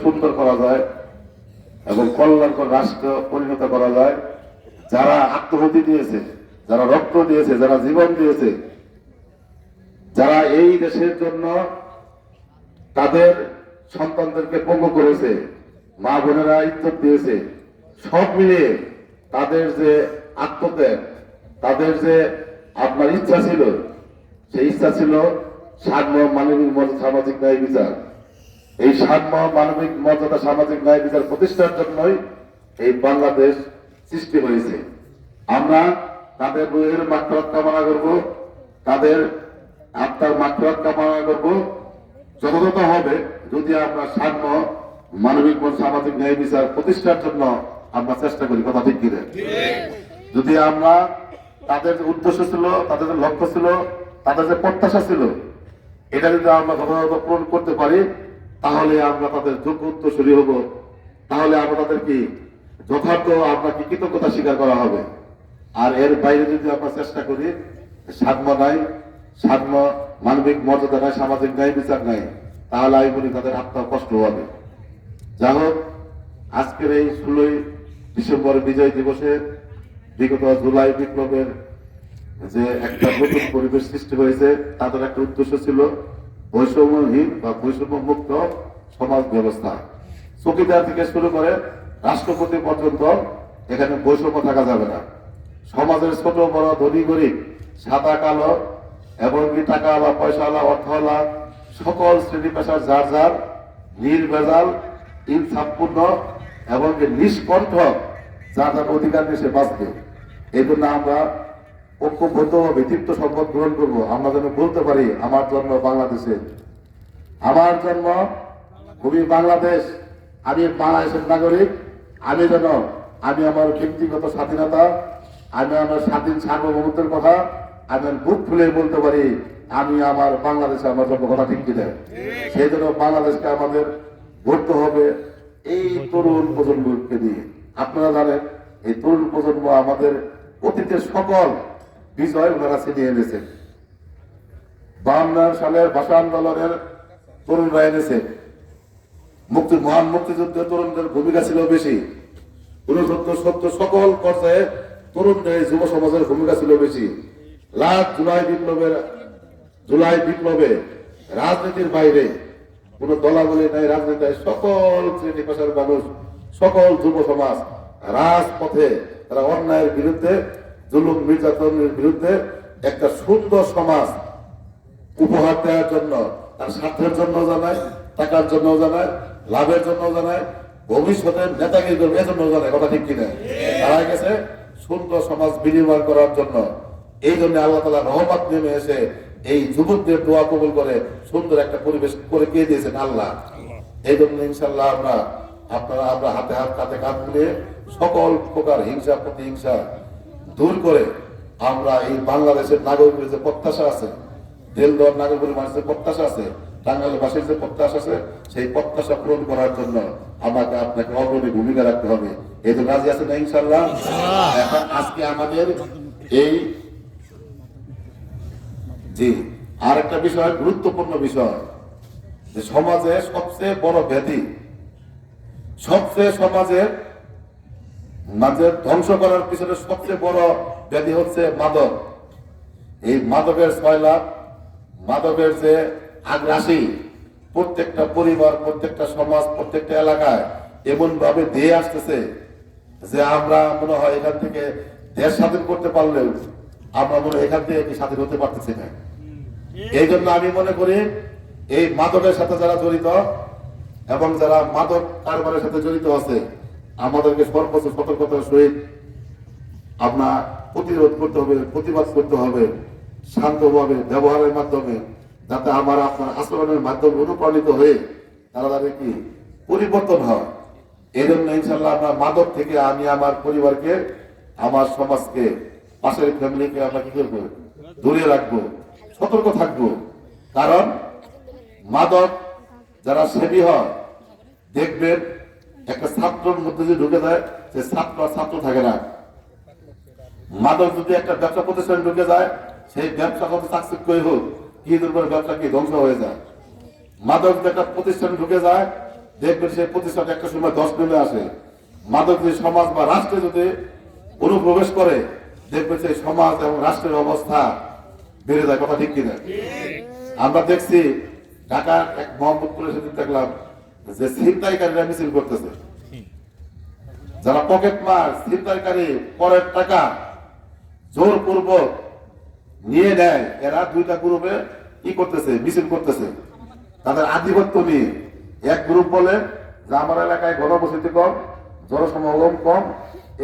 সুন্দর করা যায় এবং কল্যাণকর রাষ্ট্র পরিণত করা যায়। যারা আত্মহতি দিয়েছে, যারা রক্ত দিয়েছে, যারা জীবন দিয়েছে, যারা এই দেশের জন্য তাদের সন্তানদেরকে পঙ্গু করেছে, মা বোনেরা ইজ্জত দিয়েছে, সব মিলিয়ে তাদের যে আত্মত্যাগ, তাদের যে আপনার ইচ্ছা ছিল, সেই ইচ্ছা ছিল সাম্য, মানবিক মর্যাদা, সামাজিক ন্যায় বিচার। এই সাম্য, মানবিক মর্যাদা, সামাজিক ন্যায় বিচার প্রতিষ্ঠার জন্যই এই বাংলাদেশ সৃষ্টি হয়েছে। আমরা তাদের রুহের মাগফিরাত কামনা করব, তাদের আত্মার মাগফিরাত কামনা করব। যথাযথ হবে যদি আমরা সাম্য, মানবিক সামাজিক ন্যায় বিচার প্রতিষ্ঠার জন্য আমরা চেষ্টা করি। কথা ঠিক কিনা? যদি আমরা তাদের যে উদ্দেশ্য ছিল, তাদের যে লক্ষ্য ছিল, তাদের যে প্রত্যাশা ছিল, এটা যদি আমরা যথাযথ পূরণ করতে পারি, তাহলে আমরা তাদের যোগ্য উত্তরসূরি হব। তাহলে আমরা তাদের কি যথার্থ আমরা কি কৃতজ্ঞতা স্বীকার করা হবে। আর এর বাইরে যদি আমরা চেষ্টা করি, সাম্য নাই, সাম্য মানবিক মর্যাদা নাই, সামাজিক ন্যায় বিচার নাই, তাহলে আমি বলি তাদের আত্মা কষ্ট হবে। যাই হোক, আজকের এই 16ই ডিসেম্বর বিজয় দিবসে বিগত জুলাই বিপ্লবের যে একটা নতুন পরিবেশ সৃষ্টি হয়েছে, তাদের একটা উদ্দেশ্য ছিল বৈষম্যহীন বা বৈষম্য মুক্ত সমাজ ব্যবস্থা। চৌকিদার থেকে শুরু করে রাষ্ট্রপতি পর্যন্ত এখানে বৈষম্য থাকা যাবে না। সমাজের ছোট বড়, ধনী গরিব, সাদা কালো, এবং টাকাওয়ালা, পয়সাওয়ালা, অর্থওয়ালা, সকল শ্রেণী পেশার যার যার নির্ভেজাল, ইনসাফপূর্ণ এবং নিষ্কণ্ঠ যার যার অধিকার নিয়ে সে বাঁচবে। এই জন্য আমরা ঐক্যবদ্ধভাবে তৃপ্ত সম্পদ গ্রহণ করবো। আমরা যেন বলতে পারি আমার জন্ম বাংলাদেশে, আমার জন্ম ভূমি বাংলাদেশ, আমি বাংলাদেশের নাগরিক। আমি আমার ব্যক্তিগত স্বাধীনতা, আমি আমার স্বাধীন সার্বভৌমত্বের কথা আমি বুক ফুলে বলতে পারি আমি আমার বাংলাদেশে আমার জন্ম। কথা ঠিক কিনা? সেই জন্য বাংলাদেশকে আমাদের গড়তে হবে এই তরুণ প্রজন্মকে নিয়ে। আপনারা জানেন এই তরুণ প্রজন্ম আমাদের অতীতের সকল বিজয় ওনারা ছিনিয়ে এনেছেন। 52 সালের ভাষা আন্দোলনের তরুণরা এনেছে। মহান মুক্তিযুদ্ধের তরুণদের ভূমিকা ছিল বেশি। 69, 70 সকল পর্যায়ে তরুণদের, যুব সমাজের ভূমিকা ছিল বেশি। জুলাই বিপ্লবে রাজনীতির বাইরে কোন দলাবলি নাই, রাজনীতি নাই, সকল শ্রেণী পেশার মানুষ, সকল যুব সমাজ রাজপথে তারা অন্যায়ের বিরুদ্ধে, জুলুম নির্যাতনের বিরুদ্ধে একটা সুন্দর সমাজ উপহার দেওয়ার জন্য, তার স্বার্থের জন্য জানায়, টাকার জন্য জানায়, লাভের জন্য জানায়, ভবিষ্যতের নেতাগিরি করবে এজন্য জানায়। কথা ঠিক কিনা? তারা গেছে সুন্দর সমাজ বিনির্মাণ করার জন্য। এই জন্য আল্লাহ তাআলা রহমত নেমে এসে এই যুবকদের দোয়া কবুল করে সুন্দর একটা পরিবেশ করে কে দিয়েছেন আল্লাহ। এই জন্য ইনশাল্লাহ আমরা হাতে হাত, কাঁধে কাঁধ মিলিয়ে সকল প্রকার হিংসা, প্রতিহিংসা দূর করে আমরা এই বাংলাদেশের নাগরিকের যে প্রত্যাশা আছে, দেলদর নাগরিকের মানুষের প্রত্যাশা আছে, টাঙ্গাইলবাসীর যে প্রত্যাশা আছে, সেই প্রত্যাশা পূরণ করার জন্য আমাকে আপনাকে অগ্রণী ভূমিকা রাখতে হবে। এই জন্য রাজি আছেন না ইনশাল্লাহ? এখন আজকে আমাদের এই আর একটা বিষয়, গুরুত্বপূর্ণ বিষয়, যে সমাজে সবচেয়ে বড় ব্যাধি, সমাজের মাঝে ধ্বংস করার পিছনে সবচেয়ে বড় ব্যাধি হচ্ছে মাদক। এই মাদকের সয়লাভ, মাদকের যে আগ্রাসী প্রত্যেকটা পরিবার, প্রত্যেকটা সমাজ, প্রত্যেকটা এলাকায় এমন ভাবে দিয়ে আসতেছে যে আমরা মনে হয় এখান থেকে দেশ স্বাধীন করতে পারলেও আমরা মনে হয় এখান থেকে স্বাধীন হতে পারতেছি না। এই জন্য আমি মনে করি এই মাদকের সাথে যারা জড়িত এবং যারা মাদক কারবারের সাথে জড়িত আছে, আমাদেরকে সর্বোচ্চ সতর্কতার সহিত আপনার প্রতিরোধ করতে হবে, প্রতিবাদ করতে হবে, শান্তভাবে ব্যবহারের মাধ্যমে, যাতে আপনার আচরণের মাধ্যমে অনুপ্রাণিত হয়ে তারা যাতে কি পরিবর্তন হয়। এই জন্য ইনশাল্লাহ আমরা মাদক থেকে আমি আমার পরিবারকে, আমার সমাজকে, পাশের ফ্যামিলিকে আমরা কি করবো, দূরে রাখবো, সতর্ক থাকবো। কারণ মাদক যারা সেবী হয়, দেখবেন একটা ছাত্রের মধ্যে যদি ঢুকে যায়, সে ছাত্র থাকে না। মাদক যদি একটা ব্যবসা প্রতিষ্ঠানে ঢুকে যায়, সেই ব্যবসা কত চাকচিক্য হোক, কি দুর্বল ব্যবসা কি ধ্বংস হয়ে যায়। মাদক একটা প্রতিষ্ঠানে ঢুকে যায়, দেখবেন সেই প্রতিষ্ঠান একটা সময় 10 নেমে আসে। মাদক যদি সমাজ বা রাষ্ট্রে যদি অনুপ্রবেশ করে, দেখবেন সেই সমাজ এবং রাষ্ট্রের অবস্থা বেড়ে যায়। কথা ঠিক কিনা? আমরা দেখছি ঢাকার এক মোহাম্মদপুরে সেদিন দেখলাম যে ছিনতাইকারীরা মিছিল করতেছে। যারা পকেট মার ছিনতাইকারী পরের টাকা জোরপূর্বক নিয়ে নেয়, এরা দুইটা গ্রুপে কি করতেছে, মিছিল করতেছে তাদের আধিপত্য নিয়ে। এক গ্রুপ বলে যে আমার এলাকায় ঘনবসতি কম, জনসমাগম কম,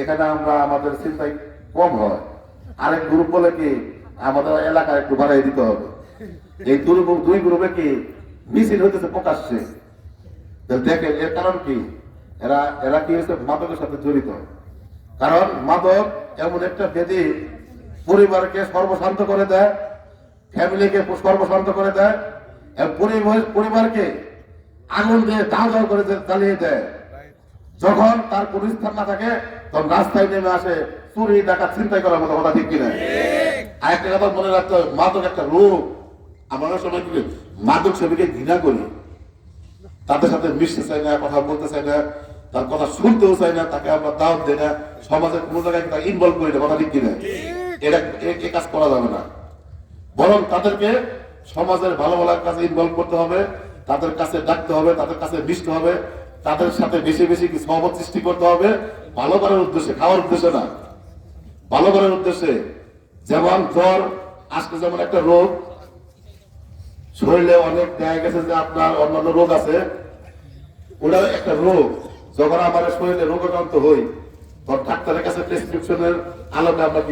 এখানে আমরা আমাদের ছিনতাই কম হয়। আরেক গ্রুপ বলে কি আমাদের এলাকায় একটু বাড়াই দিতে হবে। এই দুই গ্রুপে কি মিছিল হইতেছে প্রকাশ্যে। দেখেন এর কারণ কি, এরা এরা কি হচ্ছে মাদকের সাথে জড়িত। কারণ মাদক এমন একটা ব্যাধি, পরিবারকে সর্বশান্ত করে দেয়, ফ্যামিলিকে সর্বশান্ত করে দেয়, পরিবারকে আগুন দিয়ে দাও দাও করে জ্বালিয়ে দেয়। যখন তার কোন স্থান না থাকে তখন রাস্তায় নেমে আসে চুরি ডাকাত চিন্তাই করার মতো। কথা ঠিক কিনা? আরেকটা কথা মনে রাখতে হবে, মাদক একটা রোগ। আমরা সবাই মাদক সেবীকে ঘৃণা করি, তাদের সাথে মিশতে চাই না, কথা বলতে চাই না, তার কথা শুনতেও চাই না, তাকে আমরা দাওয়াত দেই না, সমাজের কোনো জায়গায় তাকে ইনভলভ করি না। কথা ঠিক কিনা? এটা এই কাজ করা যাবে না। বরং তাদেরকে সমাজের ভালো ভালো কাজে ইনভলভ করতে হবে, তাদের কাছে ডাকতে হবে, তাদের কাছে মিশতে হবে, তাদের সাথে বেশি বেশি সহমত সৃষ্টি করতে হবে, ভালো করার উদ্দেশ্যে, খাওয়ার উদ্দেশ্যে না, ভালো করার উদ্দেশ্যে। যেমন জ্বর আজকে যেমন একটা রোগ, শরীরে অনেক দেখা গেছে যে আপনার অন্যান্য রোগ আছে, ওটা একটা রোগ। যখন আমার শরীরে রোগাক্রান্ত হই তখন ডাক্তারের কাছে প্রেসক্রিপশনের আলোকে আমরা